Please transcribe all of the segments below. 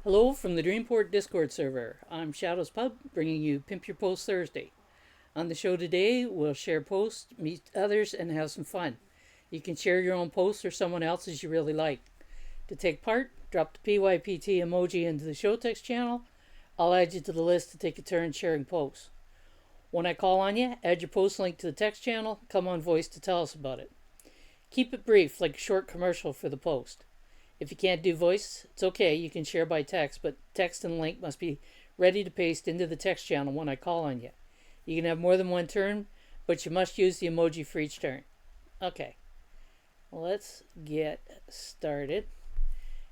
Hello from the Dreamport Discord server. I'm Shadows Pub, bringing you Pimp Your Post Thursday. On the show today, we'll share posts, meet others, and have some fun. You can share your own posts or someone else's you really like. To take part, drop the PYPT emoji into the show text channel. I'll add you to the list to take a turn sharing posts. When I call on you, add your post link to the text channel, come on voice to tell us about it. Keep it brief, like a short commercial for the post. If you can't do voice, it's okay, you can share by text, but text and link must be ready to paste into the text channel when I call on you. You can have more than one turn, but you must use the emoji for each turn. Okay, let's get started.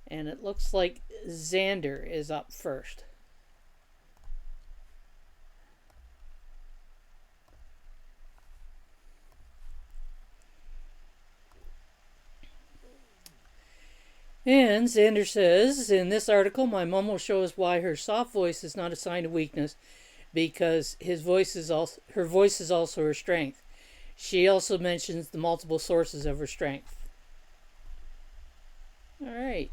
And it looks like Xander is up first. And Xander says, in this article, my mom will show us why her soft voice is not a sign of weakness, because her voice is also her strength. She also mentions the multiple sources of her strength. All right.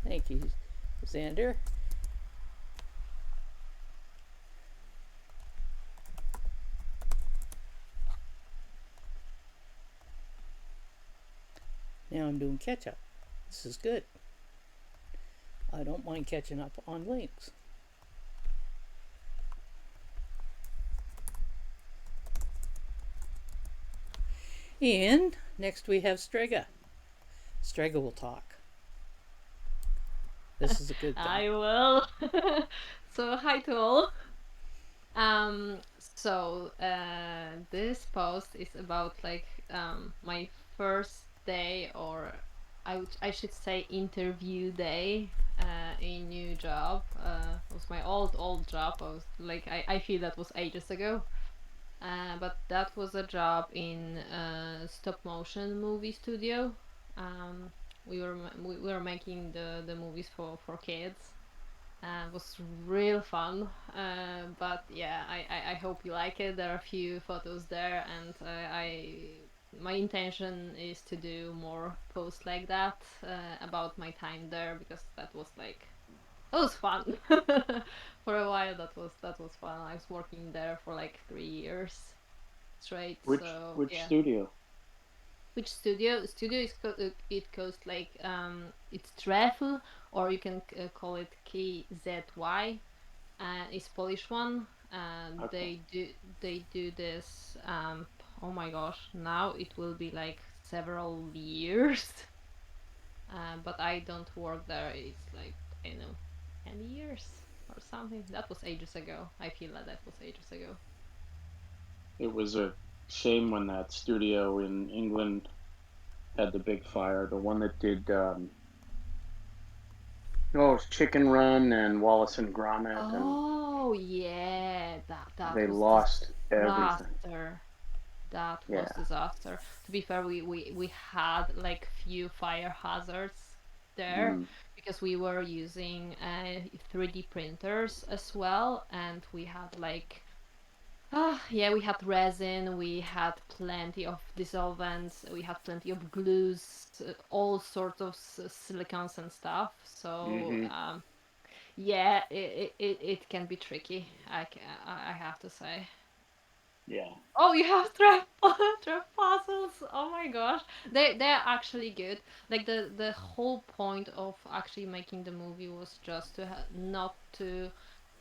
Thank you, Xander. Now I'm doing catch up. This is good. I don't mind catching up on links. And next we have Strega. Strega will talk. This is a good thing. I will. So hi to all. This post is about my first day, or I should say interview day, in new job. It was my old job. I feel that was ages ago. But that was a job in a stop motion movie studio. Um, we were making the movies for kids. It was real fun. But yeah, I hope you like it. There are a few photos there, and my intention is to do more posts like that, about my time there, because that was fun. For a while, that was fun. I was working there for like 3 years straight. So Which yeah. studio? Which studio is it goes it's Trefl, or you can call it KZY. It's Polish one. Okay. They do this. Oh my gosh, now it will be like several years. But I don't work there. It's like, I don't know, 10 years or something. That was ages ago. I feel like that was ages ago. It was a shame when that studio in England had the big fire. The one that did Chicken Run and Wallace and Gromit, and Oh yeah, that they was lost everything. disaster. That was Yeah. disaster. To be fair, we had like few fire hazards there, Mm. because we were using 3D printers as well, and we had yeah, we had resin, we had plenty of dissolvents, we had plenty of glues, all sorts of silicons and stuff. So Mhm. yeah, it can be tricky. I have to say. Yeah. Oh, you have trap trap puzzles. Oh my gosh, they're actually good. Like the whole point of actually making the movie was just to not to,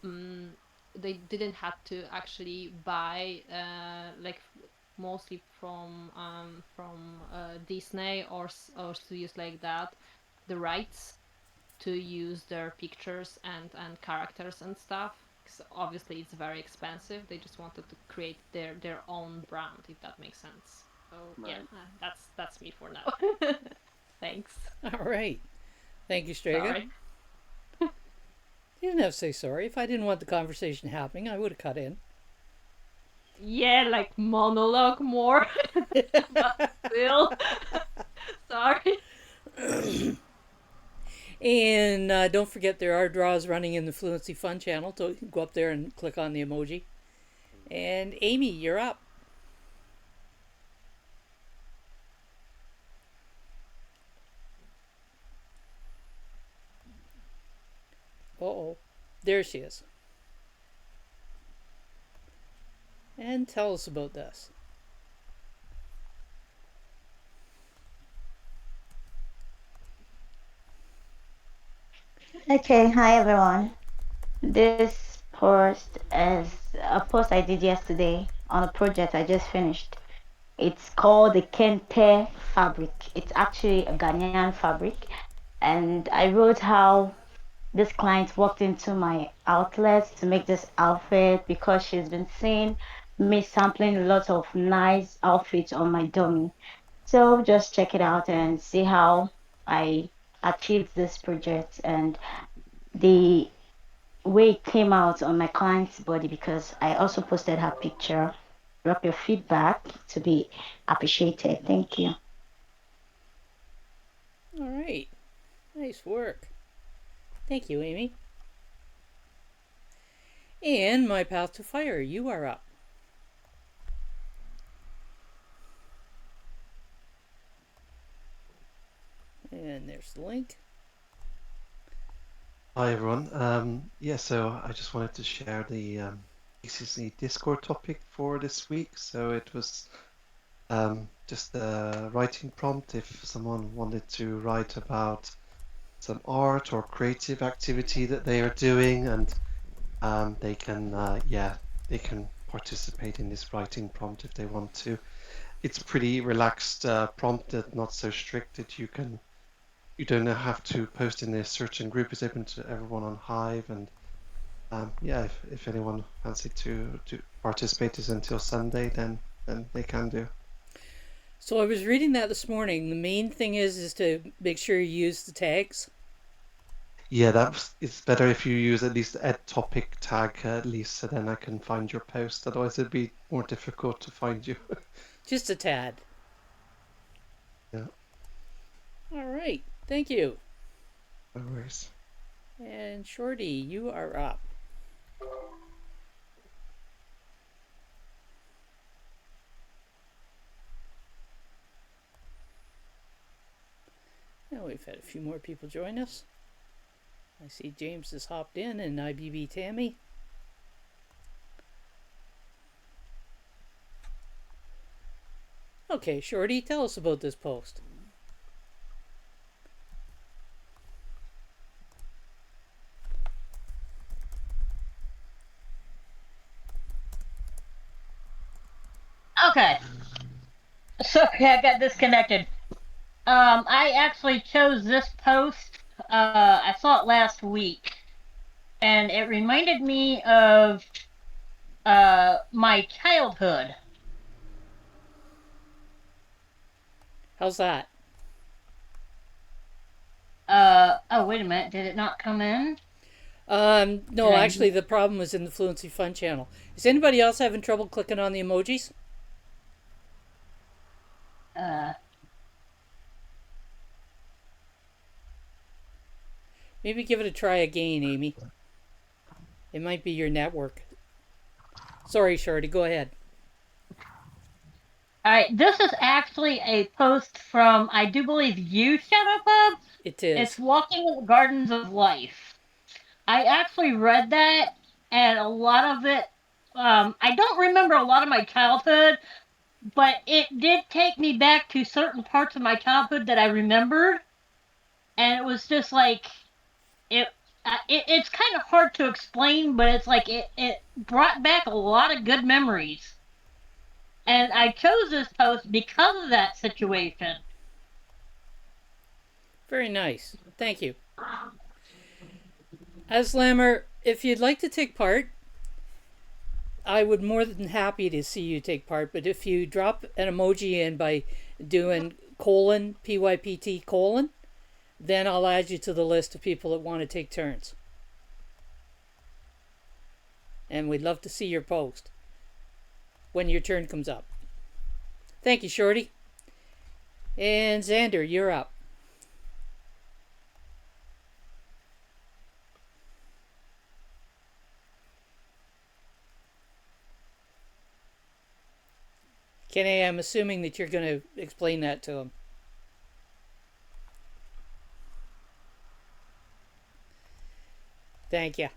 um, they didn't have to actually buy mostly from Disney or studios like that, the rights to use their pictures and characters and stuff, because obviously it's very expensive. They just wanted to create their own brand, if that makes sense. So yeah, Right. that's me for now. Thanks. All right. Thank you, Strega. Sorry. You didn't have to say sorry. If I didn't want the conversation happening, I would have cut in. Yeah, like monologue more, but still. Sorry. And don't forget, there are draws running in the Fluency Fun channel. So go up there and click on the emoji. And Amy, you're up. There she is. And tell us about this. Okay, hi everyone. This post is a post I did yesterday on a project I just finished. It's called the Kente fabric. It's actually a Ghanaian fabric. And I wrote how this client walked into my outlet to make this outfit because she's been seeing me sampling a lot of nice outfits on my dummy. So just check it out and see how I achieved this project and the way it came out on my client's body because I also posted her picture. Drop your feedback to be appreciated. Thank you. All right. Nice work. Thank you, Amy. And my path to fire, you are up. And there's the link. Hi everyone. So I just wanted to share the ACC Discord topic for this week. So it was just a writing prompt if someone wanted to write about some art or creative activity that they are doing, and they can they can participate in this writing prompt if they want to. It's pretty relaxed prompt, not so strict that you don't have to post in a certain group. It's open to everyone on Hive, and if anyone fancied to participate is until Sunday, then they can do. So I was reading that this morning. The main thing is to make sure you use the tags. Yeah, it's better if you use at least a topic tag at least, so then I can find your post. Otherwise, it'd be more difficult to find you. Just a tad. Yeah. All right. Thank you. No worries. And Shorty, you are up. Now we've had a few more people join us. I see James has hopped in and IBB Tammy. Okay, Shorty, tell us about this post. Okay. Sorry, I got disconnected. I actually chose this post. I saw it last week, and it reminded me of my childhood. How's that? Oh, wait a minute. Did it not come in? No, actually, the problem was in the Fluency Fun channel. Is anybody else having trouble clicking on the emojis? Maybe give it a try again, Amy. It might be your network. Sorry, Shorty, go ahead. All right, this is actually a post from, I do believe, you, Shadow Pub. It is. It's Walking in the Gardens of Life. I actually read that, and a lot of it, I don't remember a lot of my childhood, but it did take me back to certain parts of my childhood that I remembered, and it was just like, it's kind of hard to explain, but it's like it brought back a lot of good memories. And I chose this post because of that situation. Very nice. Thank you. Aslammer, if you'd like to take part, I would more than happy to see you take part. But if you drop an emoji in by doing colon, PYPT colon, then I'll add you to the list of people that want to take turns. And we'd love to see your post when your turn comes up. Thank you, Shorty. And Xander, you're up. Kenny, I'm assuming that you're going to explain that to him. Thank you.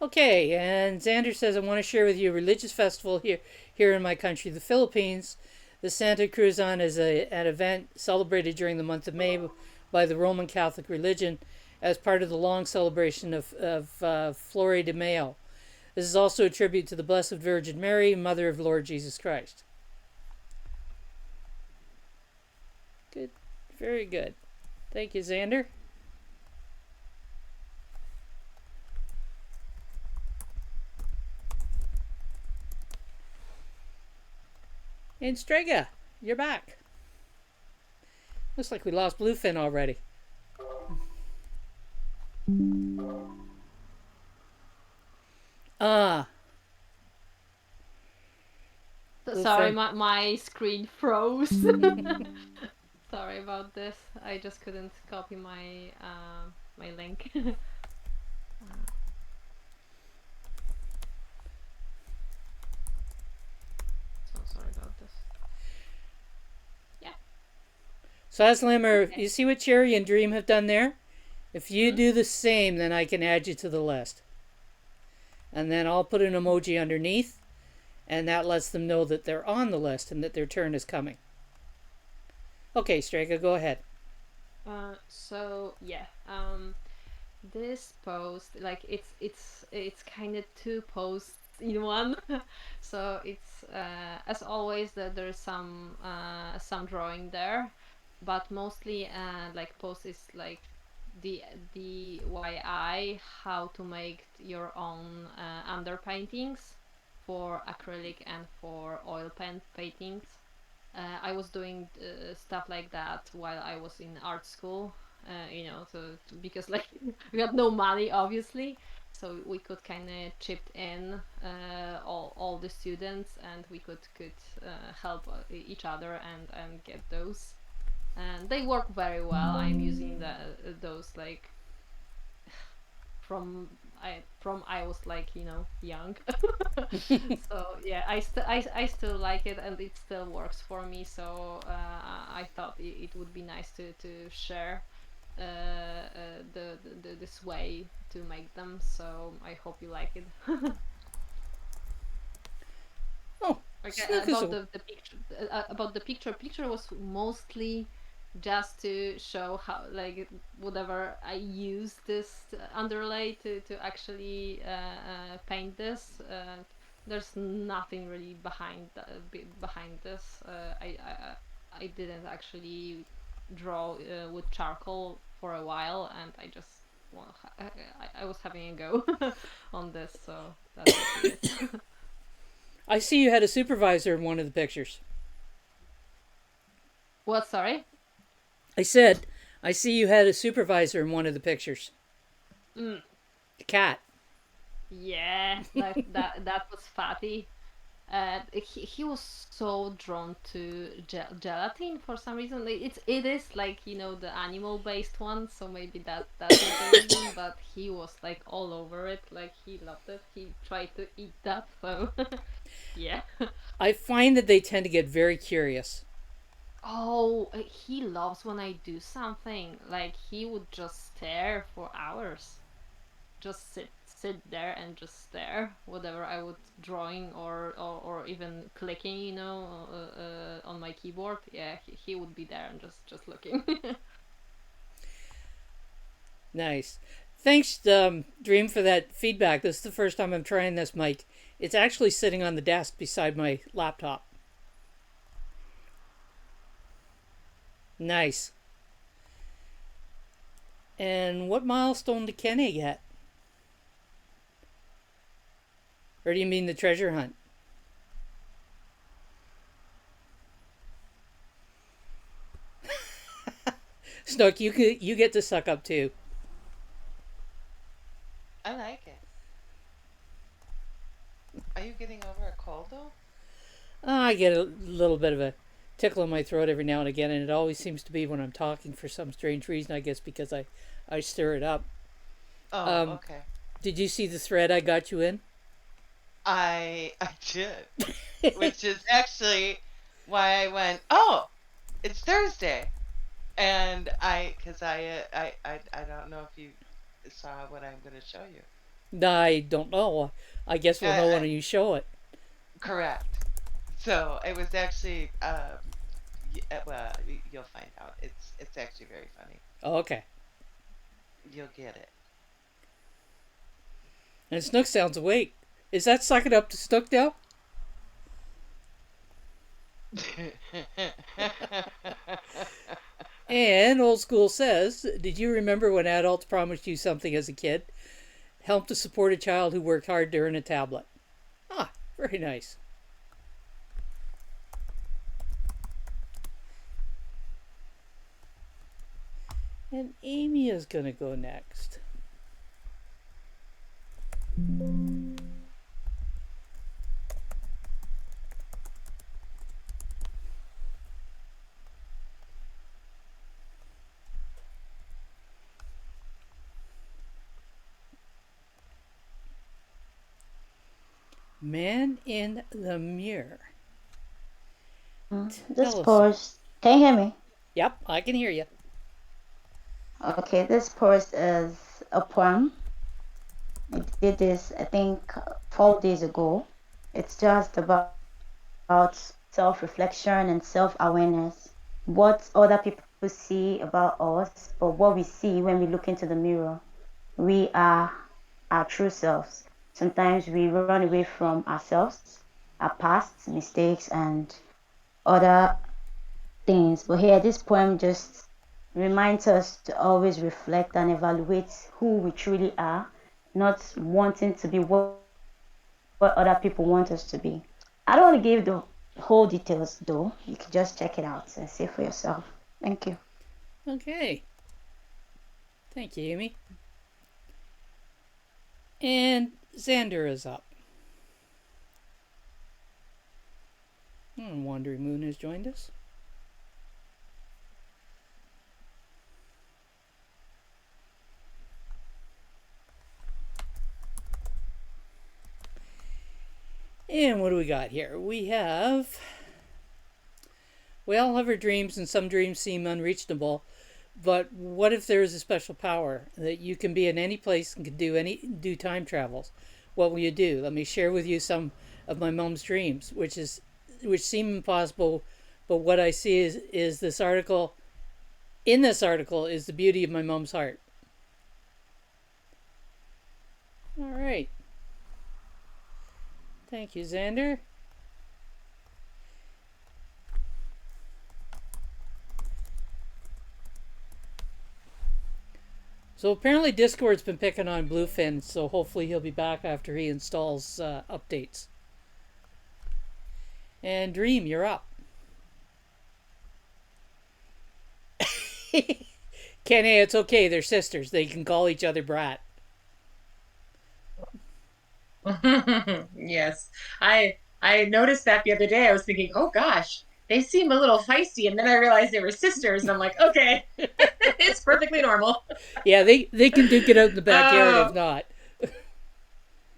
Okay, and Xander says, I want to share with you a religious festival here in my country, the Philippines. The Santa Cruzan is an event celebrated during the month of May by the Roman Catholic religion as part of the long celebration of Flore de Mayo. This is also a tribute to the Blessed Virgin Mary, Mother of Lord Jesus Christ. Good. Very good. Thank you, Xander. And Strega, you're back. Looks like we lost Bluefin already. Ah. Sorry, Bluefin. my screen froze. Sorry about this. I just couldn't copy my link. So sorry about this. Yeah. So Aslammer, Okay. you see what Cherry and Dream have done there? If you do the same, then I can add you to the list. And then I'll put an emoji underneath, and that lets them know that they're on the list and that their turn is coming. Okay, Strega, go ahead. So yeah. This post, like it's kind of two posts in one. So it's as always that there's some drawing there, but mostly like post is like the DIY how to make your own underpaintings for acrylic and for oil paintings. I was doing stuff like that while I was in art school, because like we had no money, obviously, so we could kind of chip in all the students, and we could help each other and get those, and they work very well. I'm using those like from I was like young. So yeah, I still like it, and it still works for me. So I thought it would be nice to share this way to make them. So I hope you like it. Oh, Okay, Snook is about the picture, about the picture was mostly just to show how like whatever I use this underlay to actually paint this. There's nothing really behind this. I didn't actually draw with charcoal for a while, and I just well, I was having a go on this, so that's basically it. I see you had a supervisor in one of the pictures. What? Sorry. I said, I see you had a supervisor in one of the pictures. Mm. A cat. Yeah, that was Fatty. He was so drawn to gelatin for some reason. It is like the animal based one, so maybe that's not the reason. But he was like all over it, like he loved it. He tried to eat that, so yeah. I find that they tend to get very curious. Oh, he loves when I do something. Like he would just stare for hours. Just sit there and just stare whatever I would drawing or even clicking on my keyboard. Yeah, he would be there and just looking. Nice. Thanks, Dream, for that feedback. This is the first time I'm trying this mic. It's actually sitting on the desk beside my laptop. Nice. And what milestone did Kenny get? Or do you mean the treasure hunt? Snook, you get to suck up too. I like it. Are you getting over a cold though? I get a little bit of a tickle in my throat every now and again, and it always seems to be when I'm talking for some strange reason. I guess because I stir it up. Oh, okay. Did you see the thread I got you in? I did, which is actually why I went. Oh, it's Thursday, and because I don't know if you saw what I'm going to show you. I don't know. I guess we'll know when I, you show it. correct. So it was actually, well, you'll find out. It's actually very funny. Okay. You'll get it. And Snook sounds awake. Is that sucking up to Snook now? And Old School says, did you remember when adults promised you something as a kid? Help to support a child who worked hard to earn a tablet. Ah, very nice. And Amy is going to go next. Man in the Mirror. This Tell us. post, can you hear me? Yep, I can hear you. Okay, this post is a poem. I did this, I think, 4 days ago. It's just about self-reflection and self-awareness. What other people see about us, but what we see when we look into the mirror. We are our true selves. Sometimes we run away from ourselves, our past mistakes, and other things. But here, this poem just reminds us to always reflect and evaluate who we truly are, not wanting to be what other people want us to be. I don't want to give the whole details though. You can just check it out and see for yourself. Thank you. Okay. Thank you, Amy. And Xander is up. Wandering Moon has joined us. And what do we got here? We have. We all have our dreams, and some dreams seem unreachable. But what if there is a special power that you can be in any place and can do time travels? What will you do? Let me share with you some of my mom's dreams, which seem impossible, but what I see is this article. In this article is the beauty of my mom's heart. All right. Thank you, Xander. So apparently Discord's been picking on Bluefin, so hopefully he'll be back after he installs updates. And Dream, you're up. Kenny, it's okay. They're sisters. They can call each other Brat. Yes. I noticed that the other day. I was thinking, oh gosh, they seem a little feisty, and then I realized they were sisters, and I'm like, okay, it's perfectly normal. Yeah, they can duke it out in the backyard if Oh, not.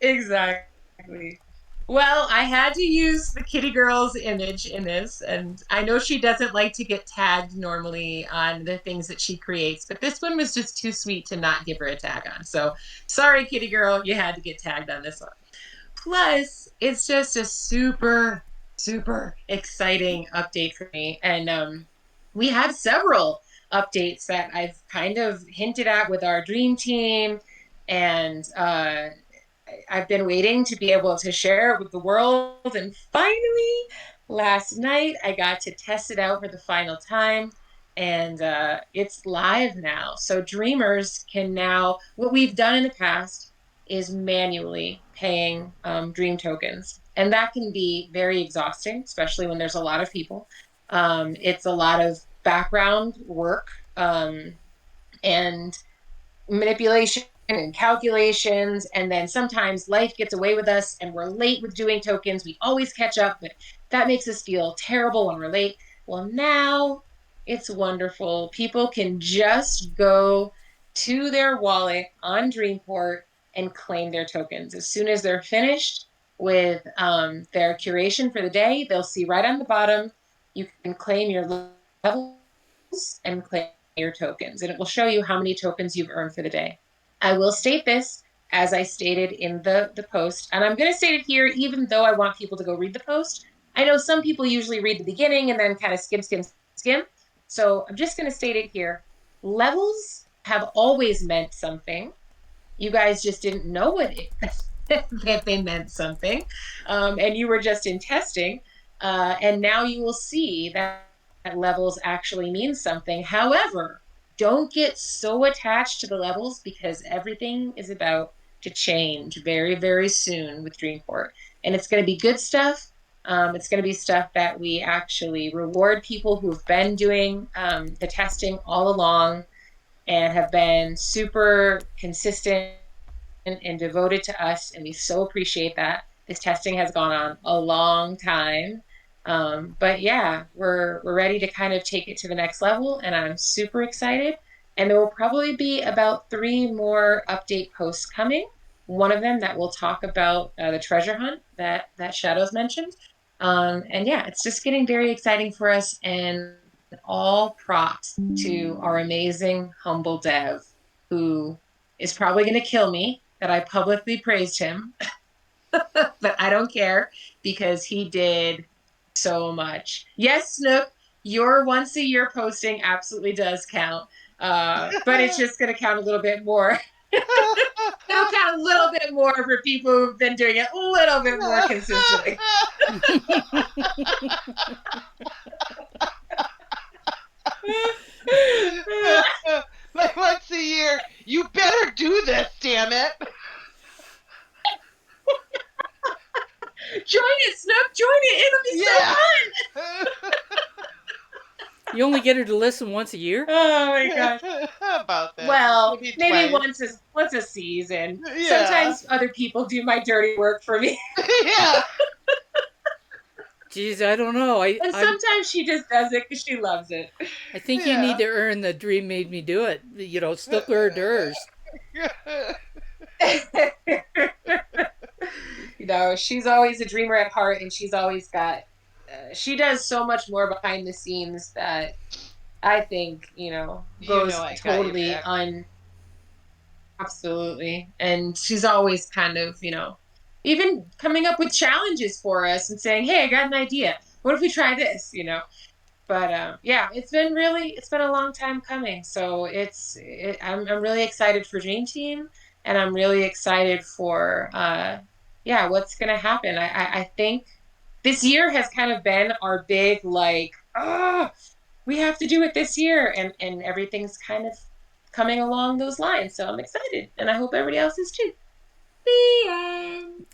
exactly. Well, I had to use the kitty girl's image in this, and I know she doesn't like to get tagged normally on the things that she creates, but this one was just too sweet to not give her a tag on. So sorry, kitty girl, you had to get tagged on this one. Plus, it's just a super, super exciting update for me. And we have several updates that I've kind of hinted at with our dream team. And I've been waiting to be able to share it with the world. And finally, last night, I got to test it out for the final time. And it's live now. So dreamers can now, what we've done in the past is manually paying dream tokens. And that can be very exhausting, especially when there's a lot of people. It's a lot of background work and manipulation and calculations. And then sometimes life gets away with us and we're late with doing tokens. We always catch up, but that makes us feel terrible when we're late. Well, now it's wonderful. People can just go to their wallet on Dreamport and claim their tokens. As soon as they're finished with their curation for the day, they'll see right on the bottom, you can claim your levels and claim your tokens, and it will show you how many tokens you've earned for the day. I will state this, as I stated in the post. And I'm going to state it here, even though I want people to go read the post. I know some people usually read the beginning and then kind of skim, skim, skim. So I'm just going to state it here. Levels have always meant something. You guys just didn't know what it, that they meant something. And you were just in testing. And now you will see that levels actually mean something. However, don't get so attached to the levels because everything is about to change very, very soon with Dreamport. And it's going to be good stuff. It's going to be stuff that we actually reward people who've been doing the testing all along and have been super consistent and devoted to us, and we so appreciate that. This testing has gone on a long time. But yeah, we're ready to kind of take it to the next level, and I'm super excited. And there will probably be about 3 more update posts coming. One of them that will talk about the treasure hunt that Shadows mentioned. And yeah, it's just getting very exciting for us, and all props to our amazing humble dev who is probably going to kill me that I publicly praised him, but I don't care because he did so much. Yes, Snook, your once a year posting absolutely does count, but it's just going to count a little bit more. It'll count a little bit more for people who've been doing it a little bit more consistently. Like once a year. You better do this, damn it. Join it, Snook. Join it. It'll be Yeah. so fun. You only get her to listen once a year? Oh my gosh. About that. Well, maybe twice. once a season. Yeah. Sometimes other people do my dirty work for me. Yeah. Geez, I don't know. And sometimes she just does it because she loves it. I think you need Yeah. to earn the dream made me do it. You know, Stuckler or Durs. She's always a dreamer at heart, and she's always got. She does so much more behind the scenes that I think You know goes I got your totally back. absolutely. And she's always kind of even coming up with challenges for us and saying, "Hey, I got an idea. What if we try this?" But yeah, it's been a long time coming. So I'm really excited for Dream Team, and I'm really excited for yeah, what's gonna happen. I think this year has kind of been our big like, oh, we have to do it this year, and everything's kind of coming along those lines. So I'm excited, and I hope everybody else is too. The end.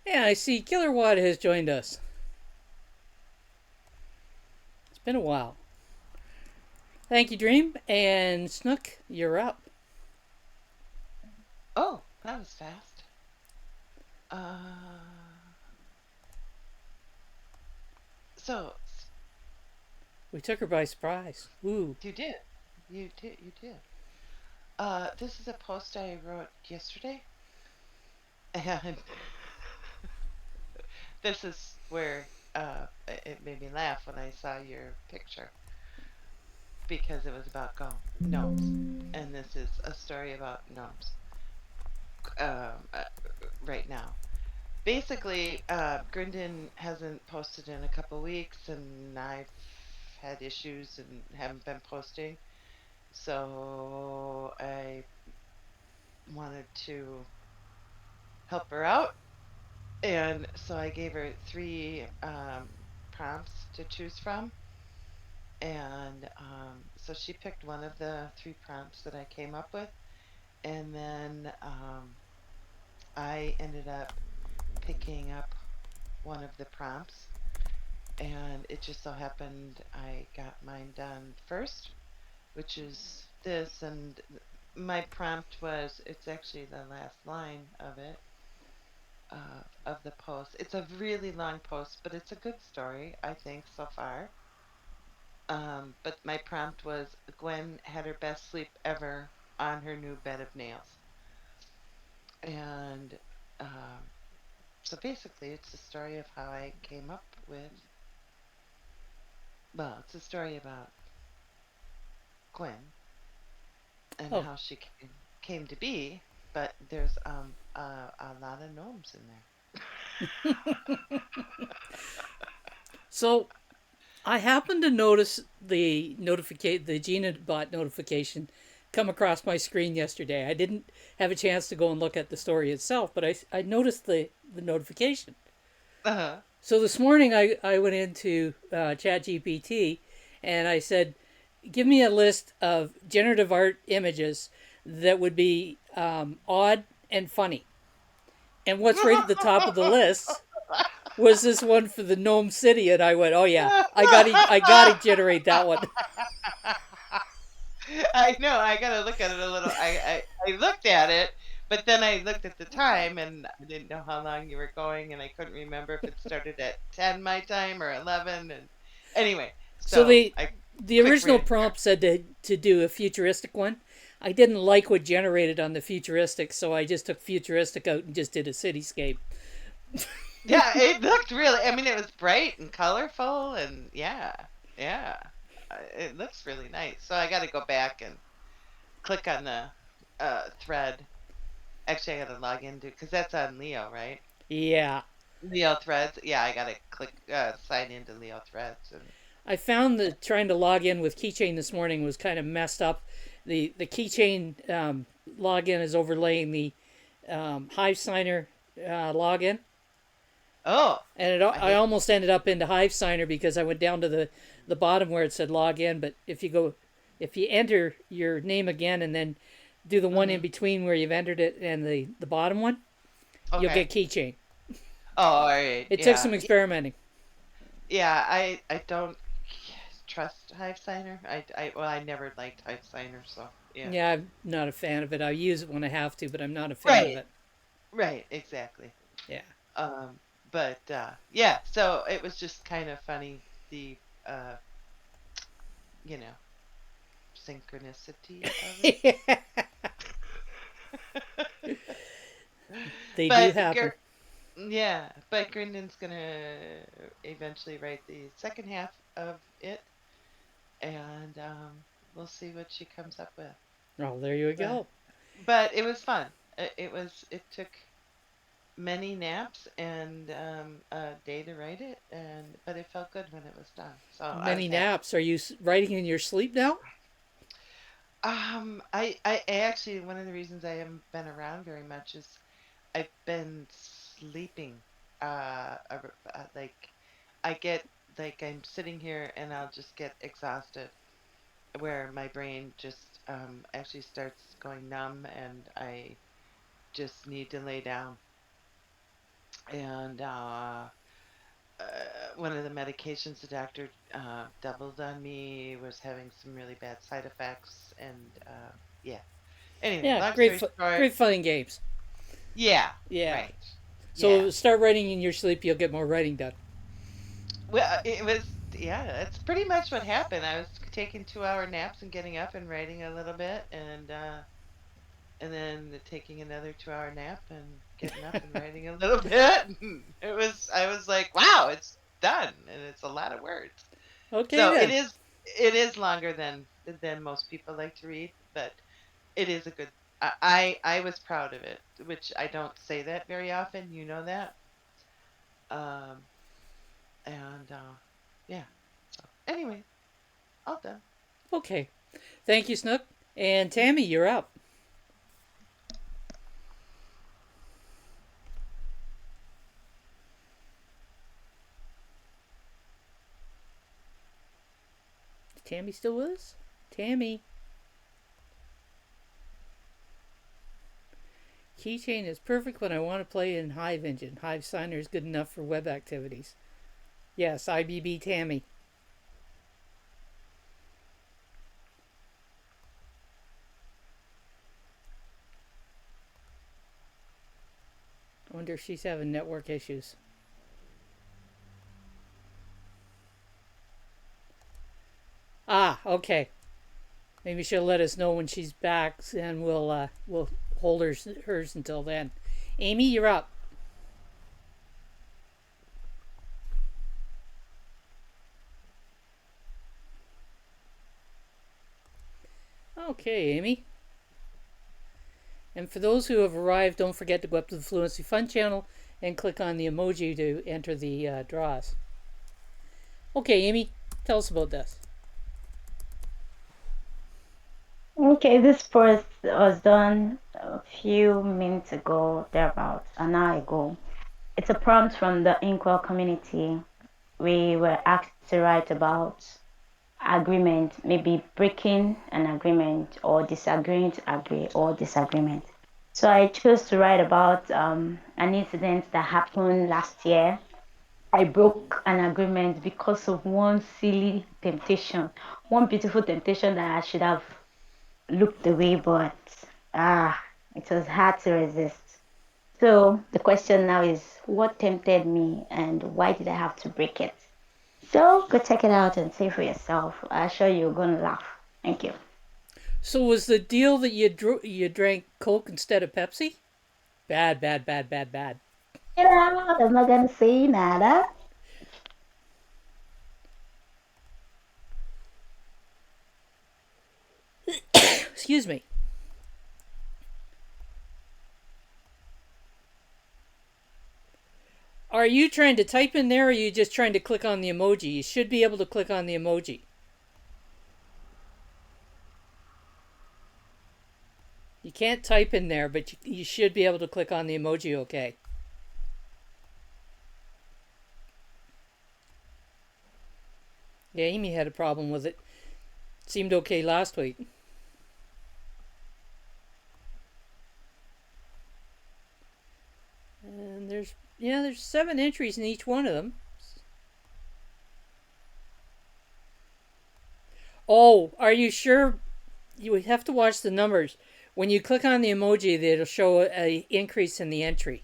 Yeah, I see Killer Watt has joined us. It's been a while. Thank you, Dream. And Snook, you're up. Oh, that was fast. Uh, so We took her by surprise. Ooh. you did. You did. You did. This is a post I wrote yesterday, and this is where it made me laugh when I saw your picture because it was about gnomes, and this is a story about gnomes um, uh, right now. Basically, Grindin hasn't posted in a couple weeks, and I've had issues and haven't been posting, so I wanted to help her out. And so I gave her 3 prompts to choose from. And so she picked one of the 3 prompts that I came up with. And then I ended up picking up one of the prompts. And it just so happened I got mine done first, which is this. And my prompt was it's actually the last line of it. Of the post. It's a really long post, but it's a good story, I think, so far. But my prompt was Gwen had her best sleep ever on her new bed of nails. And so basically, it's a story of how I came up with, well, it's a story about Gwen and Oh, how she came to be. but there's a lot of gnomes in there. So I happened to notice the GenaBot notification come across my screen yesterday. I didn't have a chance to go and look at the story itself, but I noticed the notification. Uh-huh. So this morning I went into ChatGPT and I said, give me a list of generative art images that would be odd and funny. And what's right at the top of the list was this one for the Gnome City, and I went, "Oh yeah, I got to generate that one." I know. I gotta look at it a little. I looked at it, but then I looked at the time, and I didn't know how long you were going, and I couldn't remember if it started at 10 my time or 11. And anyway, So so I the quick original ran through. prompt said to do a futuristic one. I didn't like what generated on the futuristic, so I just took futuristic out and just did a cityscape. Yeah, it looked really. I mean, it was bright and colorful, and yeah, yeah, it looks really nice. So I got to go back and click on the thread. Actually, I got to log into because that's on Leo, right? Yeah, Leo Threads. Yeah, I gotta click sign into Leo Threads and I found that trying to log in with Keychain this morning was kind of messed up. The Keychain login is overlaying the Hive Signer login, oh, and I I hate. almost ended up into Hive Signer because I went down to the bottom where it said log in. But if you enter your name again and then do the one in Hmm. between where you've entered it and the bottom one, you'll Okay. get Keychain. Oh, all right. It took Yeah. some experimenting. Yeah. I don't trust Hive Signer. Well, I never liked Hive Signer, so yeah. Yeah, I'm not a fan of it. I use it when I have to, but I'm not a fan of Right. it. Right. Exactly. Yeah. Um. But yeah. So it was just kind of funny the uh you know synchronicity of it. They do But happen. yeah, but Grinden's gonna eventually write the second half of it, and we'll see what she comes up with. Oh, there you But go. but it was fun. It took many naps and a day to write it, and but it felt good when it was done. So I was Many happy. naps. Are you writing in your sleep now? I actually one of the reasons I haven't been around very much is I've been sleeping. Like I get like I'm sitting here and I'll just get exhausted where my brain just actually starts going numb and I just need to lay down. And one of the medications the doctor doubled on me was having some really bad side effects. And yeah. Anyway, Yeah, long story short, great fun and games. yeah, Yeah. right. Yeah. So start writing in your sleep. You'll get more writing done. Well, it was, yeah, that's pretty much what happened. I was taking 2 hour naps and getting up and writing a little bit, and then taking another 2 hour nap and getting up and writing a little bit. I was like, wow, it's done, and it's a lot of words. Okay So then. it is longer than most people like to read, but it is a good. I was proud of it, which I don't say that very often. You know that. Um, and yeah. So anyway, all done. Okay. Thank you, Snook. And Tammy, you're up. Tammy still with us? Tammy. Keychain is perfect when I want to play in Hive Engine. Hive Signer is good enough for web activities. Yes, IBB Tammy. I wonder if she's having network issues. Ah, okay. Maybe she'll let us know when she's back, and we'll hold hers until then. Amy, you're up. Okay, Amy. And for those who have arrived, don't forget to go up to the Fluency Fun channel and click on the emoji to enter the draws. Okay, Amy, tell us about this. Okay, this post was done a few minutes ago, thereabouts, an hour ago. It's a prompt from the Inkwell community. We were asked to write about agreement, maybe breaking an agreement or disagreeing to agree or disagreement. So I chose to write about an incident that happened last year. I broke an agreement because of one silly temptation, one beautiful temptation that I should have looked away, but it was hard to resist. So the question now is, what tempted me and why did I have to break it? So go check it out and see for yourself. I'm sure you're gonna laugh. Thank you. So was the deal that you drank Coke instead of Pepsi? Bad, bad, bad, bad, bad. Get out! I'm not gonna say nada. Excuse me. Are you trying to type in there or are you just trying to click on the emoji? You should be able to click on the emoji. You can't type in there, but you should be able to click on the emoji okay. Yeah, Amy had a problem with it. Seemed okay last week. And there's 7 entries in each one of them. Oh, are you sure? You would have to watch the numbers. When you click on the emoji, it'll show a increase in the entry.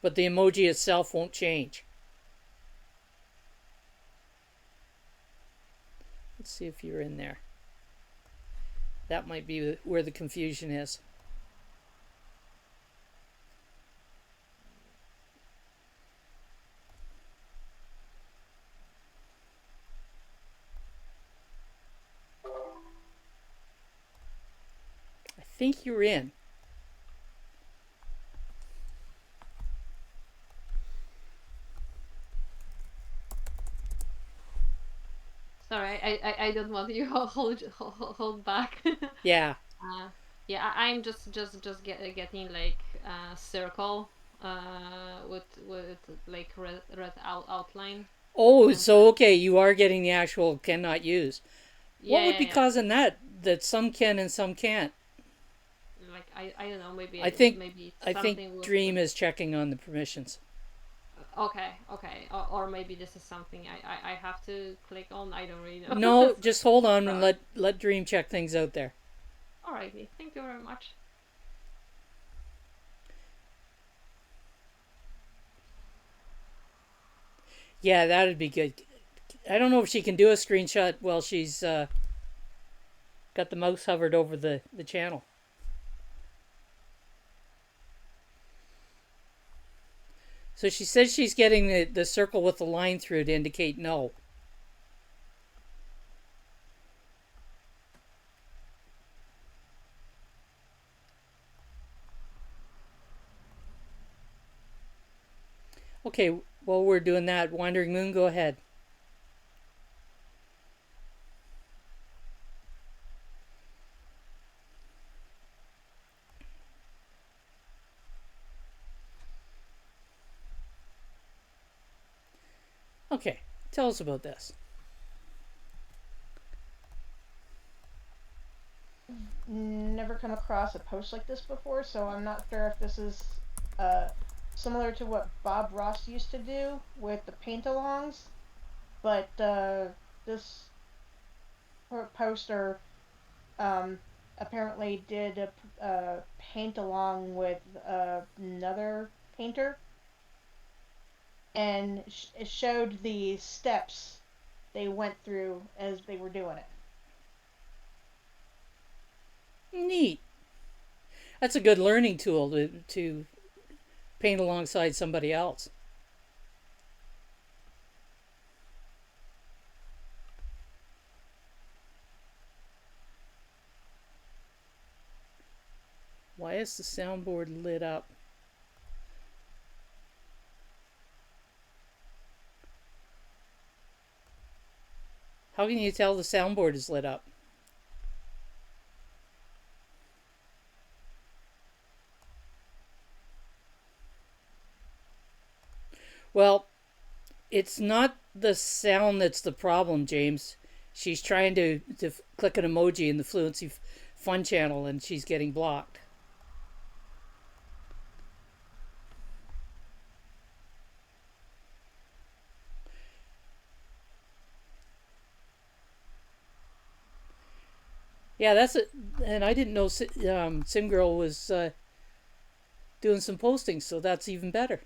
But the emoji itself won't change. Let's see if you're in there. That might be where the confusion is. I think you're in. Sorry, I don't want you hold back. Yeah. Yeah, I'm just getting like circle with like red outline. Oh, And so okay, you are getting the actual cannot use. What yeah, would yeah, be yeah. causing that? That some can and some can't? Like I don't know, maybe I think something Dream is checking on the permissions. okay, or maybe this is something I have to click on. I don't really know. No, just hold on and Sorry. let Dream check things out there. Alrighty, thank you very much. Yeah, that'd be good. I don't know if she can do a screenshot while she's got the mouse hovered over the channel. So she says she's getting the circle with the line through to indicate no. Okay, while we're doing that, Wandering Moon, go ahead. Okay, tell us about this. Never come across a post like this before, so I'm not sure if this is similar to what Bob Ross used to do with the paint-alongs, but this poster apparently did a paint-along with another painter, and it showed the steps they went through as they were doing it. Neat. That's a good learning tool to paint alongside somebody else. Why is the soundboard lit up? How can you tell the soundboard is lit up? Well, it's not the sound that's the problem, James. She's trying to click an emoji in the Fluency Fun channel and she's getting blocked. Yeah, that's it. And I didn't know SimGirl was doing some postings, so that's even better.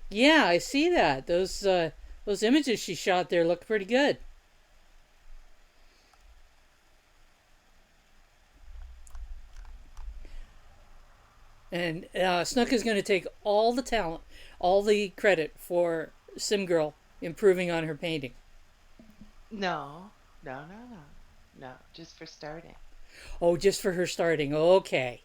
Yeah, I see that. Those images she shot there look pretty good. And Snook is going to take all the talent, all the credit for SimGirl improving on her painting. No, no, no, no, no. Just for starting. Oh, just for her starting. Okay.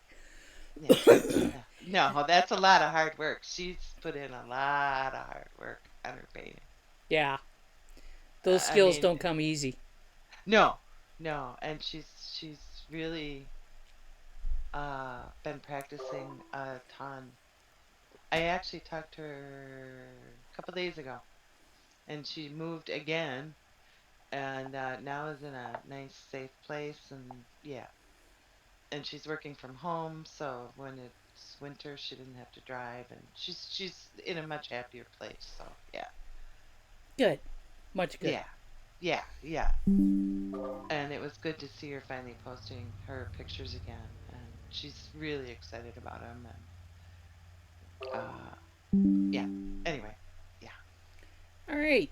Yeah. No, that's a lot of hard work. She's put in a lot of hard work on her painting. Yeah, those I skills mean, don't come easy. no, no, and she's really been practicing a ton. I actually talked to her a couple days ago, and she moved again, and now is in a nice, safe place, and yeah, and she's working from home, so when it's winter, she doesn't have to drive, and she's in a much happier place. So yeah, Good. Much good. yeah, yeah, yeah. And it was good to see her finally posting her pictures again, and she's really excited about them, and yeah. Anyway, yeah. All right.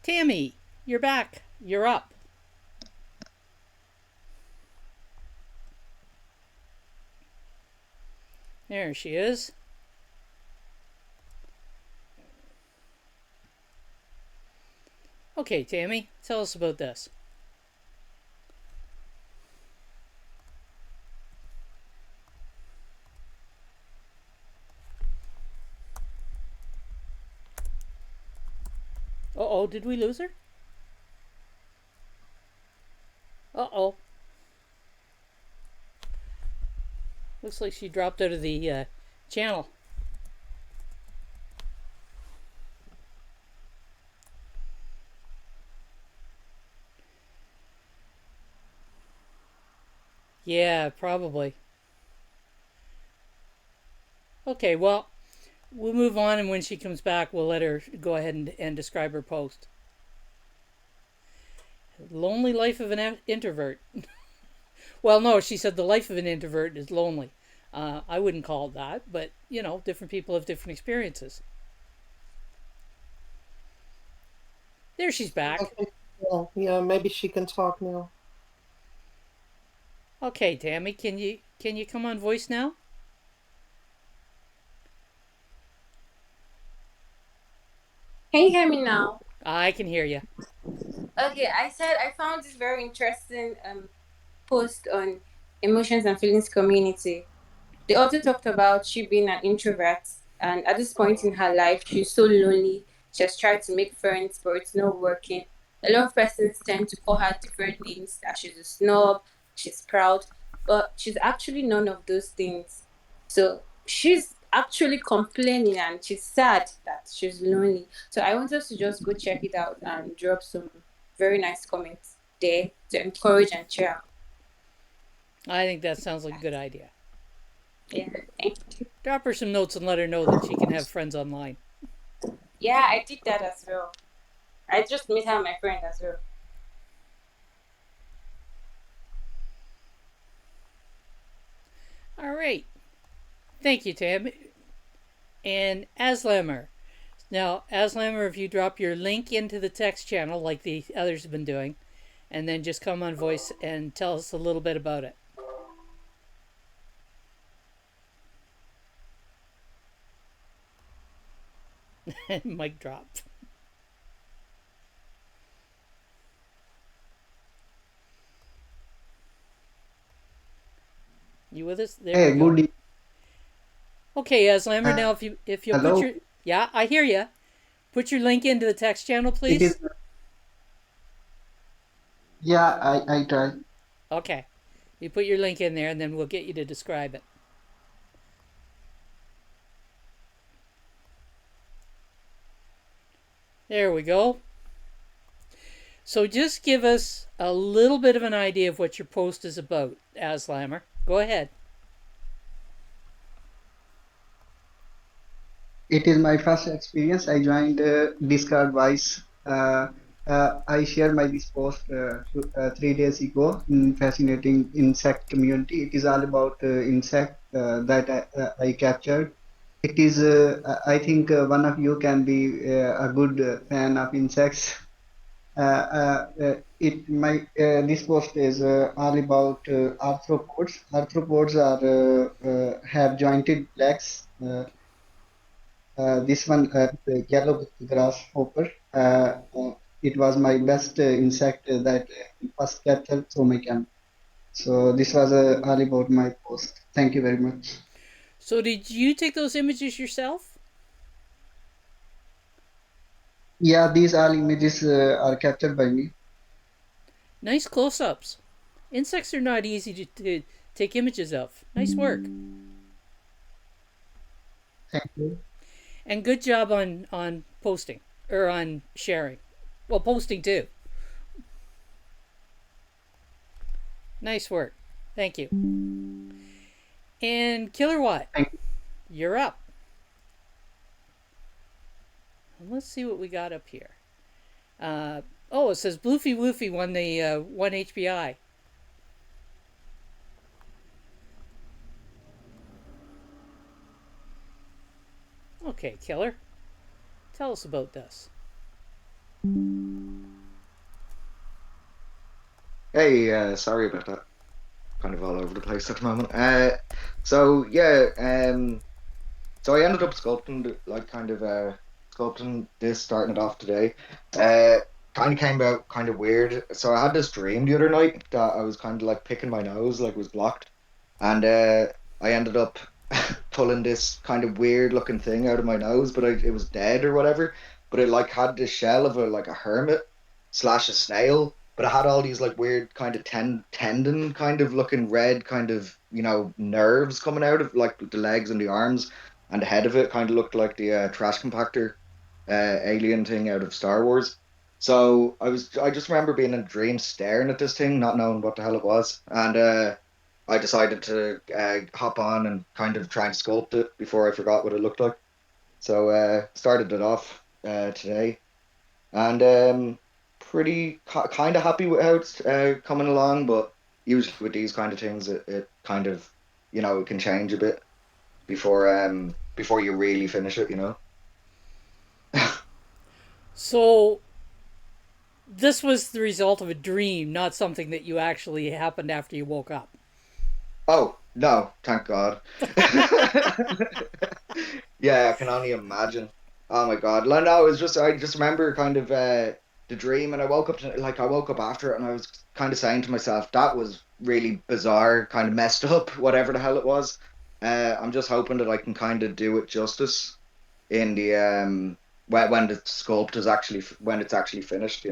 Tammy, you're back. You're up. There she is. Okay, Tammy, tell us about this. Uh-oh, did we lose her? Uh-oh. Looks like she dropped out of the channel. Yeah, probably. Okay, well, we'll move on, and when she comes back, we'll let her go ahead and describe her post. Lonely life of an introvert. Well, no, she said the life of an introvert is lonely. I wouldn't call it that, but different people have different experiences. There, she's back. Okay. Yeah, maybe she can talk now. Okay, Tammy, can you come on voice now? Can you hear me now? I can hear you. Okay, I said I found this very interesting post on emotions and feelings community. They also talked about she being an introvert, and at this point in her life, she's so lonely. She has tried to make friends, but it's not working. A lot of persons tend to call her different names, that she's a snob, she's proud, but she's actually none of those things. So she's actually complaining and she's sad that she's lonely. So I want us to just go check it out and drop some very nice comments there to encourage and cheer her. I think that sounds like a good idea. Yeah, thank you. Drop her some notes and let her know that she can have friends online. Yeah, I did that as well. I just made her my friend as well. All right. Thank you, Tam. And Aslammer. Now, Aslammer, if you drop your link into the text channel like the others have been doing, and then just come on voice and tell us a little bit about it. Mic drop. You with us? There we Hey, go. good. Okay, Aslammer. Uh, Now, if you'll put Hello. your yeah, I hear you. Put your link into the text channel, It is. please. Yeah, I try. Okay. You put your link in there, and then we'll get you to describe it. There we go. So just give us a little bit of an idea of what your post is about, Aslammer. Go ahead. It is my first experience. I joined Discard Wise. I shared my this post 3 days ago in fascinating insect community. It is all about insect that I captured. It is. I think one of you can be a good fan of insects. It my This post is all about arthropods. Arthropods are have jointed legs. This one, the yellow grasshopper. It was my best insect that first captured through my camera. So this was all about my post. Thank you very much. So did you take those images yourself? Yeah, these all images are captured by me. Nice close-ups. Insects are not easy to take images of. Nice work. Thank you. And good job on posting or on sharing. Well, posting too. Nice work. Thank you. And Killerwatt, Thank you. you're up. And let's see what we got up here. Oh, it says Bloofy Woofy won the 1 HBI. Okay, Killer. Tell us about this. Hey, sorry about that. Kind of all over the place at the moment. So yeah, so I ended up like kind of sculpting this, starting it off today. Uh, Kind of came out kind of weird. So I had this dream the other night that I was kind of like picking my nose, like it was blocked, and I ended up pulling this kind of weird looking thing out of my nose, but it was dead or whatever. But it like had this shell of a hermit slash a snail, but it had all these like weird kind of tendon kind of looking red kind of nerves coming out of like the legs and the arms, and the head of it kind of looked like the trash compactor alien thing out of Star Wars. So I just remember being in a dream staring at this thing, not knowing what the hell it was, and I decided to hop on and kind of try and sculpt it before I forgot what it looked like. So started it off today, and pretty kind of happy with how it's coming along. But usually with these kind of things, it kind of it can change a bit before you really finish it. So this was the result of a dream, not something that you actually happened after you woke up. Oh no, thank God. Yeah, I can only imagine. Oh my God. No, it was just I just remember kind of the dream, and I woke up after it and I was kind of saying to myself that was really bizarre, kind of messed up, whatever the hell it was. I'm just hoping that I can kind of do it justice in the when the sculpt is actually when it's actually finished.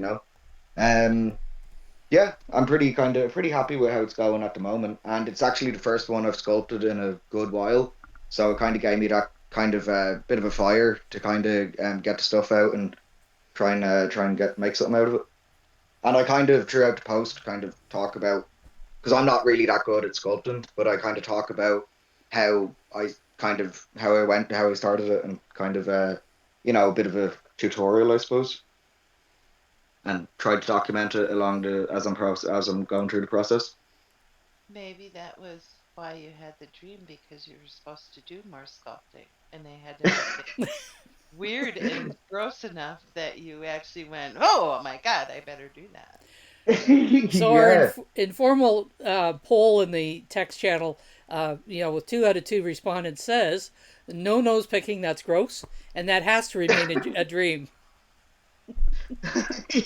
Um yeah, I'm pretty happy with how it's going at the moment, and it's actually the first one I've sculpted in a good while. So it kind of gave me that kind of bit of a fire to kind of get the stuff out and try and get make something out of it. And I kind of throughout the post kind of talk about because I'm not really that good at sculpting, but I kind of talk about how I went, how I started it, and kind of a bit of a tutorial, I suppose, and try to document it along the as I'm going through the process. Maybe that was why you had the dream because you were supposed to do more sculpting and they had to make it weird and gross enough that you actually went, "Oh my God, I better do that." So our Yeah. informal poll in the text channel, with 2 out of 2 respondents says, no nose picking, that's gross, and that has to remain a dream.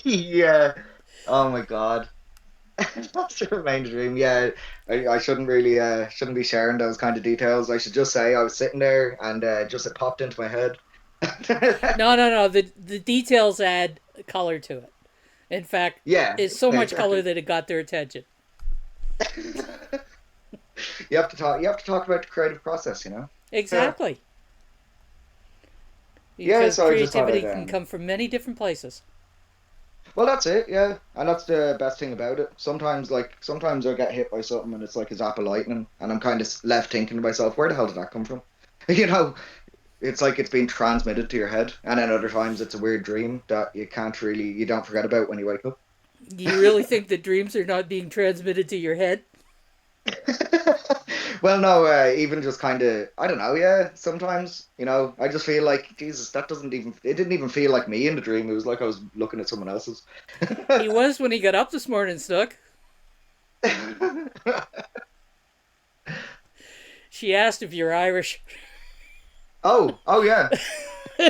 Yeah. Oh my God. That's to remain a dream. Yeah, I shouldn't be sharing those kind of details. I should just say I was sitting there and just it popped into my head. No, no, no. The details add color to it. In fact, Yeah, it's so much color exactly. that it got their attention. You have to talk. You have to talk about the creative process. Yeah. Exactly. Yeah. Because So I just thought creativity I'd can come from many different places. Well, that's it, yeah, and that's the best thing about it. Sometimes I get hit by something, and it's like a zap of lightning, and I'm kind of left thinking to myself, where the hell did that come from? You know, it's like it's being transmitted to your head, and then other times it's a weird dream that you don't forget about when you wake up. Do you really think that dreams are not being transmitted to your head? Well, no, even just kind of, I don't know, yeah, sometimes, I just feel like, Jesus, it didn't even feel like me in the dream. It was like I was looking at someone else's. He was when he got up this morning, Snook. She asked if you're Irish. Oh yeah.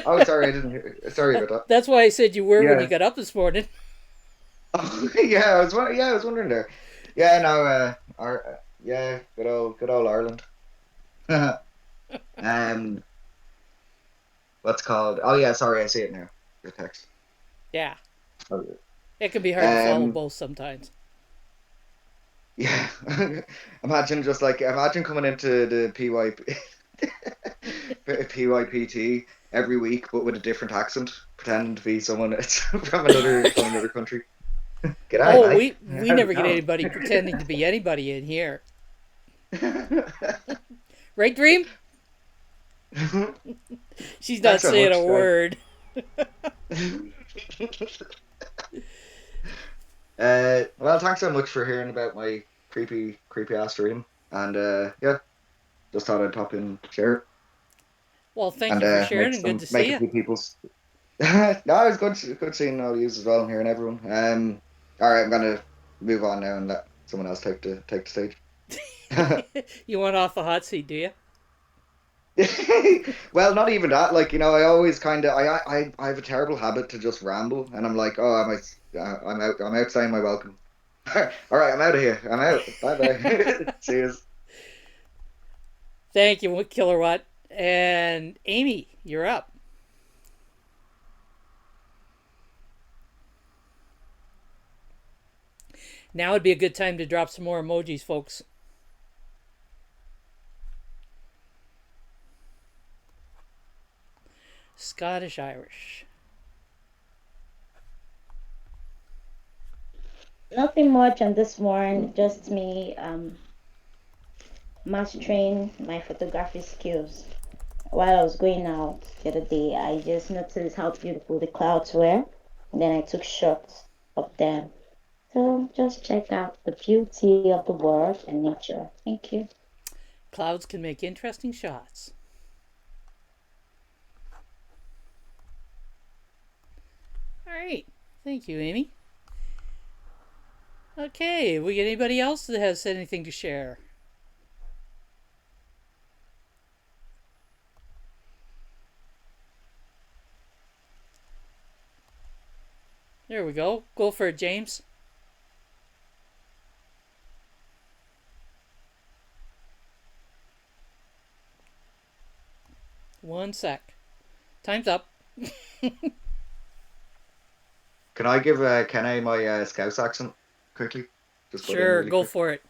Oh, sorry, I didn't hear. Sorry about that. That's why I said you were when you Yeah. got up this morning. Oh, yeah, I was wondering there. Yeah, no, yeah, good old Ireland. Um, what's called? Oh yeah, sorry, I see it now. Your text. Yeah. Oh, It can be hard to follow Um, both sometimes. yeah. Imagine coming into the PYPT every week, but with a different accent, pretending to be someone from another country. G'day, Oh, mate. we How's never it get going? anybody pretending to be anybody in here. Right, Dream? She's not Thanks so saying a much. word. Well, thanks so much for hearing about my creepy ass dream, and yeah, just thought I'd pop in, and share it, Well, thank and you for sharing and good to make see a you. few people's. No, it's good seeing all yous as well and hearing everyone. All right, I'm gonna move on now and let someone else take the stage. You want off the hot seat, do you? Well, not even that. Like, I always kind of I have a terrible habit to just ramble, and I'm like, oh, I'm out saying my welcome. All right, I'm out of here. I'm out. Bye bye. See you. Thank you, Kilowatt. And Amy, you're up. Now would be a good time to drop some more emojis, folks. Scottish Irish. Nothing much on this morning, just me mastering my photography skills. While I was going out the other day, I just noticed how beautiful the clouds were. And then I took shots of them. So just check out the beauty of the world and nature. Thank you. Clouds can make interesting shots. All right. Thank you, Amy. Okay, we get anybody else that has anything to share? There we go. Go for it, James. One sec. Time's up. Can I give Kenny my Scouse accent quickly? Just put in Sure, really go quick. for it.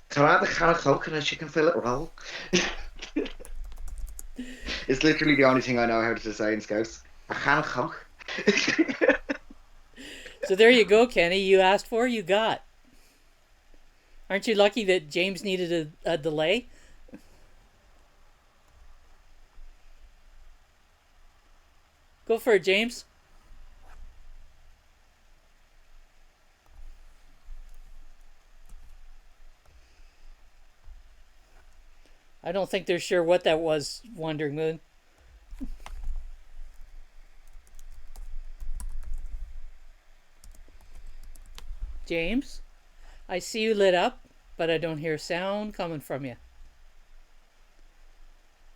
Can I have a can of Coke and a chicken fillet roll? It's literally the only thing I know how to say in Scouse. A can of Coke. So there you go, Kenny. You asked for, you got. Aren't you lucky that James needed a delay? Go for it, James. I don't think they're sure what that was, Wandering Moon. James, I see you lit up, but I don't hear sound coming from you.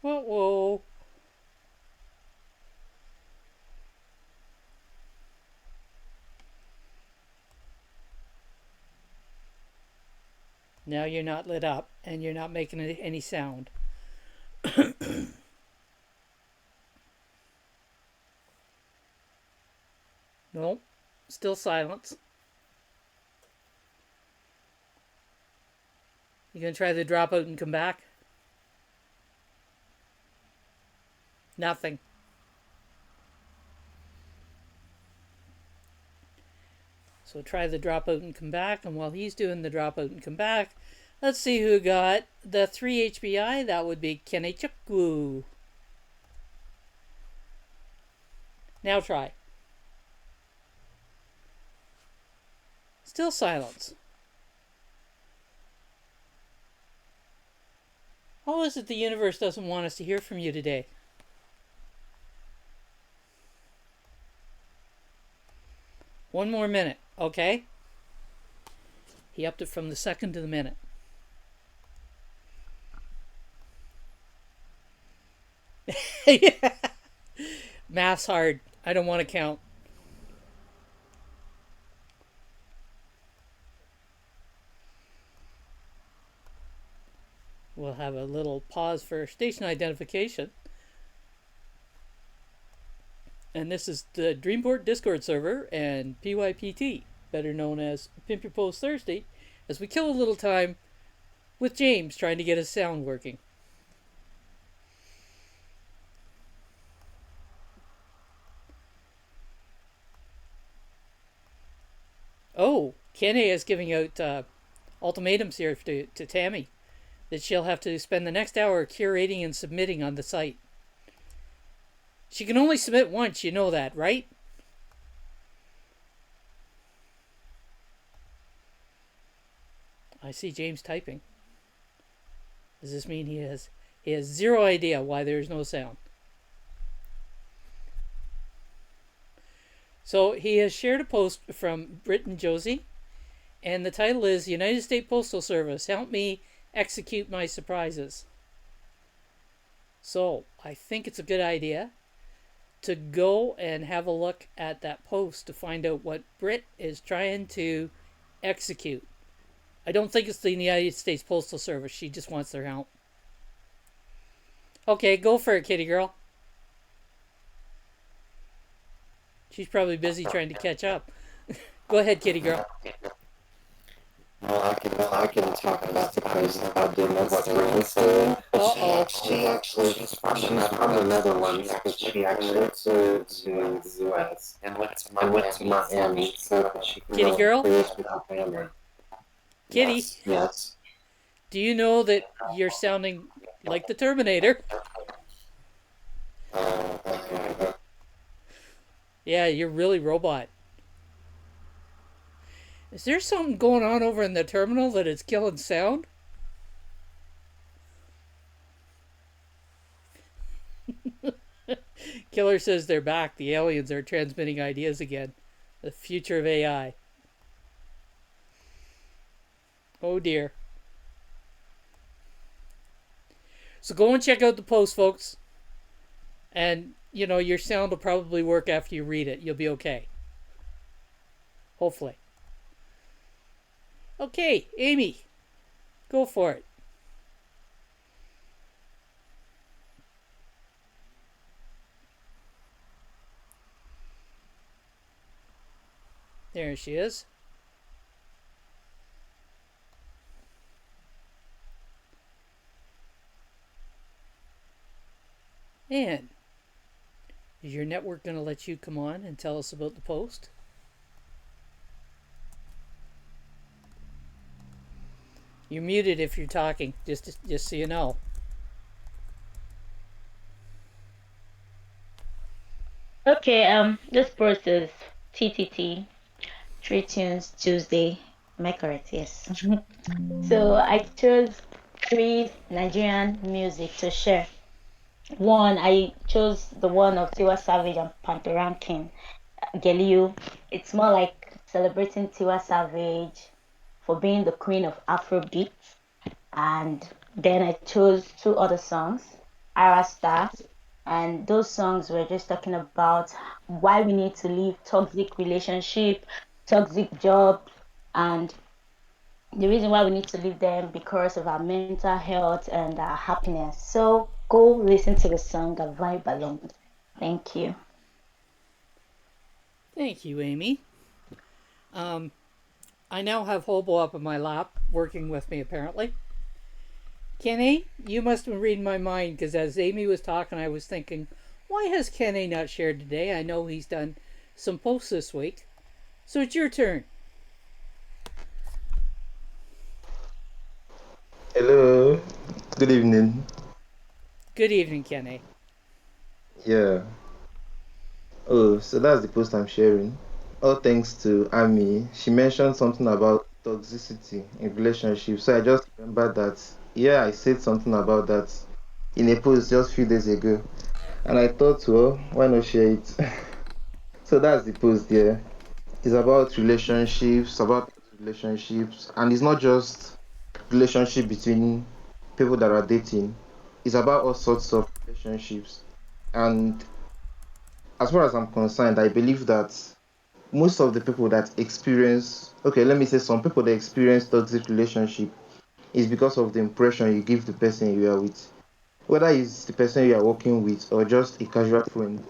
Whoa, whoa. Now you're not lit up and you're not making any sound. Nope. Still silence. You gonna try the dropout and come back? Nothing. So try the dropout and come back, and while he's doing the dropout and come back, let's see who got the 3 HBI. That would be Kenechukwu. Now try. Still silence. How is it the universe doesn't want us to hear from you today? One more minute, okay? He upped it from the second to the minute. Yeah. Math's hard. I don't want to count. We'll have a little pause for station identification. And this is the Dreamport Discord server and PYPT, better known as Pimp Your Post Thursday, as we kill a little time with James trying to get his sound working. Oh, Kenny is giving out ultimatums here to Tammy that she'll have to spend the next hour curating and submitting on the site. She can only submit once, you know that, right? I see James typing. Does this mean he has zero idea why there is no sound? So he has shared a post from Britt and Josie, and the title is United States Postal Service, help me execute my surprises. So I think it's a good idea to go and have a look at that post to find out what Britt is trying to execute. I don't think it's the United States Postal Service. She just wants their help. Okay, go for it, kitty girl. She's probably busy trying to catch up. Go ahead, kitty girl. Well, I can talk about the post about doing what Brittany said. Uh-oh. She's from the Netherlands, but she actually went to the US and went to Miami so that she can Kitty girl? with her family. Kitty? Yes. Do you know that you're sounding like the Terminator? Okay. Yeah, you're really robot. Is there something going on over in the terminal that is killing sound? Killer says they're back. The aliens are transmitting ideas again. The future of AI. Oh dear. So go and check out the post, folks. And, you know, your sound will probably work after you read it. You'll be okay. Hopefully. Okay, Amy. Go for it. There she is. And is your network going to let you come on and tell us about the post? You're muted if you're talking, just so you know. Okay, this post is TTT, Three Tunes Tuesday. Am I correct? Yes. So I chose 3 Nigerian music to share. One, I chose the one of Tiwa Savage and Pantheran King, Geliu. It's more like celebrating Tiwa Savage for being the queen of Afrobeat. And then I chose 2 other songs, Arasta, and those songs were just talking about why we need to leave toxic relationship, toxic job, and the reason why we need to leave them because of our mental health and our happiness. So go listen to the song and vibe along. Thank you. Thank you, Amy. Um, I now have Hobo up in my lap, working with me apparently. Kenny, you must have been reading my mind because as Amy was talking, I was thinking, why has Kenny not shared today? I know he's done some posts this week. So it's your turn. Hello, good evening. Good evening, Kenny. Yeah. Oh, so that's the post I'm sharing. All thanks to Amy. She mentioned something about toxicity in relationships. So I just remembered that, yeah, I said something about that in a post just a few days ago. And I thought, well, why not share it? So that's the post there. It's about relationships, and it's not just relationship between people that are dating. It's about all sorts of relationships. And as far as I'm concerned, I believe that most of the people that experience, okay, let me say some people that experience toxic relationship is because of the impression you give the person you are with. Whether it's the person you are working with or just a casual friend.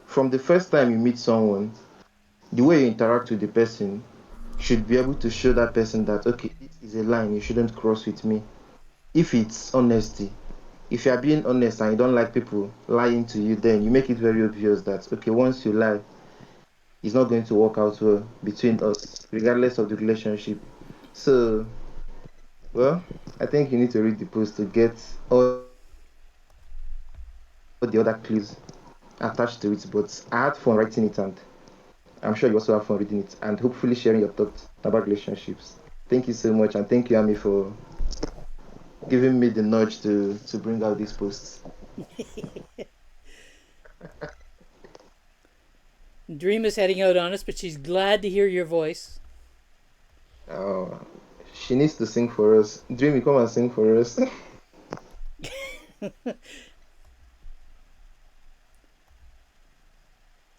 From the first time you meet someone, the way you interact with the person should be able to show that person that, okay, this is a line you shouldn't cross with me. If it's honesty, if you are being honest and you don't like people lying to you, then you make it very obvious that, okay, once you lie, it's not going to work out well between us, regardless of the relationship. So, well, I think you need to read the post to get all the other clues attached to it. But I had fun writing it, and I'm sure you also have fun reading it and hopefully sharing your thoughts about relationships. Thank you so much, and thank you, Amy, for giving me the nudge to bring out these posts. Dream is heading out on us, but she's glad to hear your voice. Oh, she needs to sing for us. Dreamy, come and sing for us.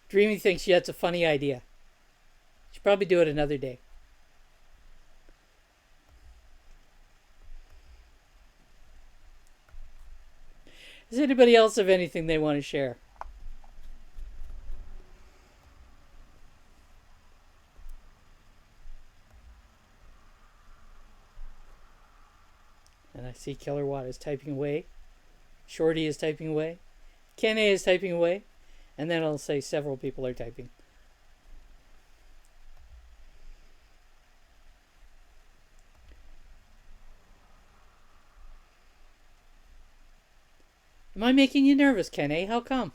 Dreamy thinks that's a funny idea. She'll probably do it another day. Does anybody else have anything they want to share? And I see Killer Watt is typing away. Shorty is typing away. Kenny is typing away. And then I'll say several people are typing. Am I making you nervous, Kenny? How come?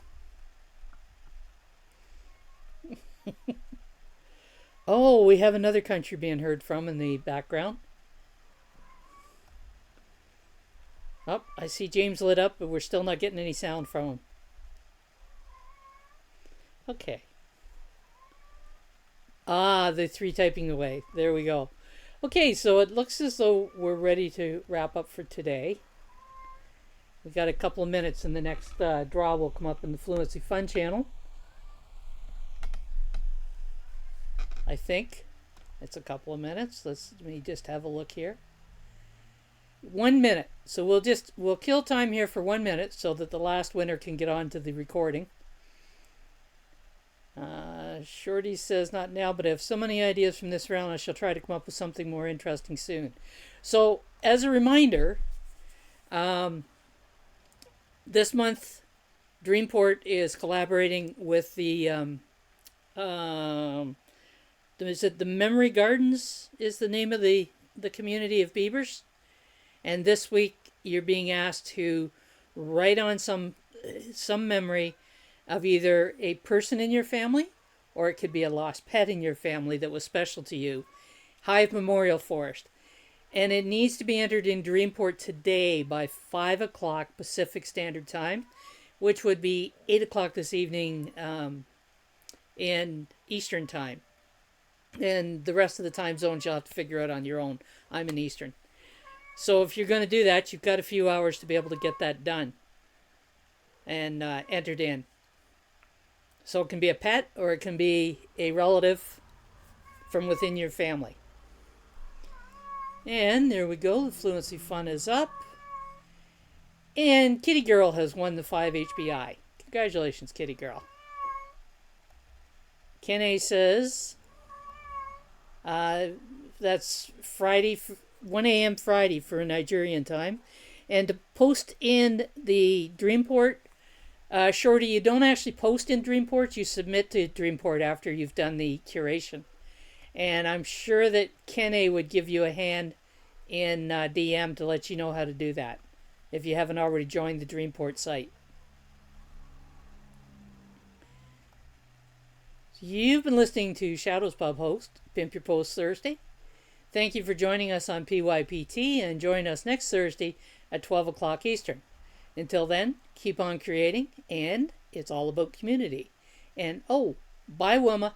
Oh, we have another country being heard from in the background. Oh, I see James lit up, but we're still not getting any sound from him. Okay. Ah, the three typing away. There we go. Okay, so it looks as though we're ready to wrap up for today. We got a couple of minutes, and the next draw will come up in the Fluency Fun channel. I think it's a couple of minutes. Let me just have a look here. 1 minute. So we'll kill time here for 1 minute so that the last winner can get on to the recording. Shorty says not now, but I have so many ideas from this round. I shall try to come up with something more interesting soon. So as a reminder, this month Dreamport is collaborating with is it the Memory Gardens is the name of the community of beavers, and this week you're being asked to write on some memory of either a person in your family, or it could be a lost pet in your family that was special to you. Hive Memorial Forest. And it needs to be entered in Dreamport today by 5 o'clock Pacific Standard Time, which would be 8 o'clock this evening in Eastern Time. And the rest of the time zones you'll have to figure out on your own. I'm in Eastern. So if you're going to do that, you've got a few hours to be able to get that done and entered in. So it can be a pet or it can be a relative from within your family. And there we go. The fluency fun is up. And Kitty Girl has won the 5 HBI. Congratulations, Kitty Girl. Kene says that's Friday, 1 a.m. Friday for Nigerian time. And to post in the Dreamport, Shorty, you don't actually post in Dreamport, you submit to Dreamport after you've done the curation. And I'm sure that Kene would give you a hand in DM to let you know how to do that if you haven't already joined the Dreamport site. You've been listening to Shadows Pub host, Pimp Your Post Thursday. Thank you for joining us on PYPT and join us next Thursday at 12 o'clock Eastern. Until then, keep on creating, and it's all about community. And oh, bye Wilma.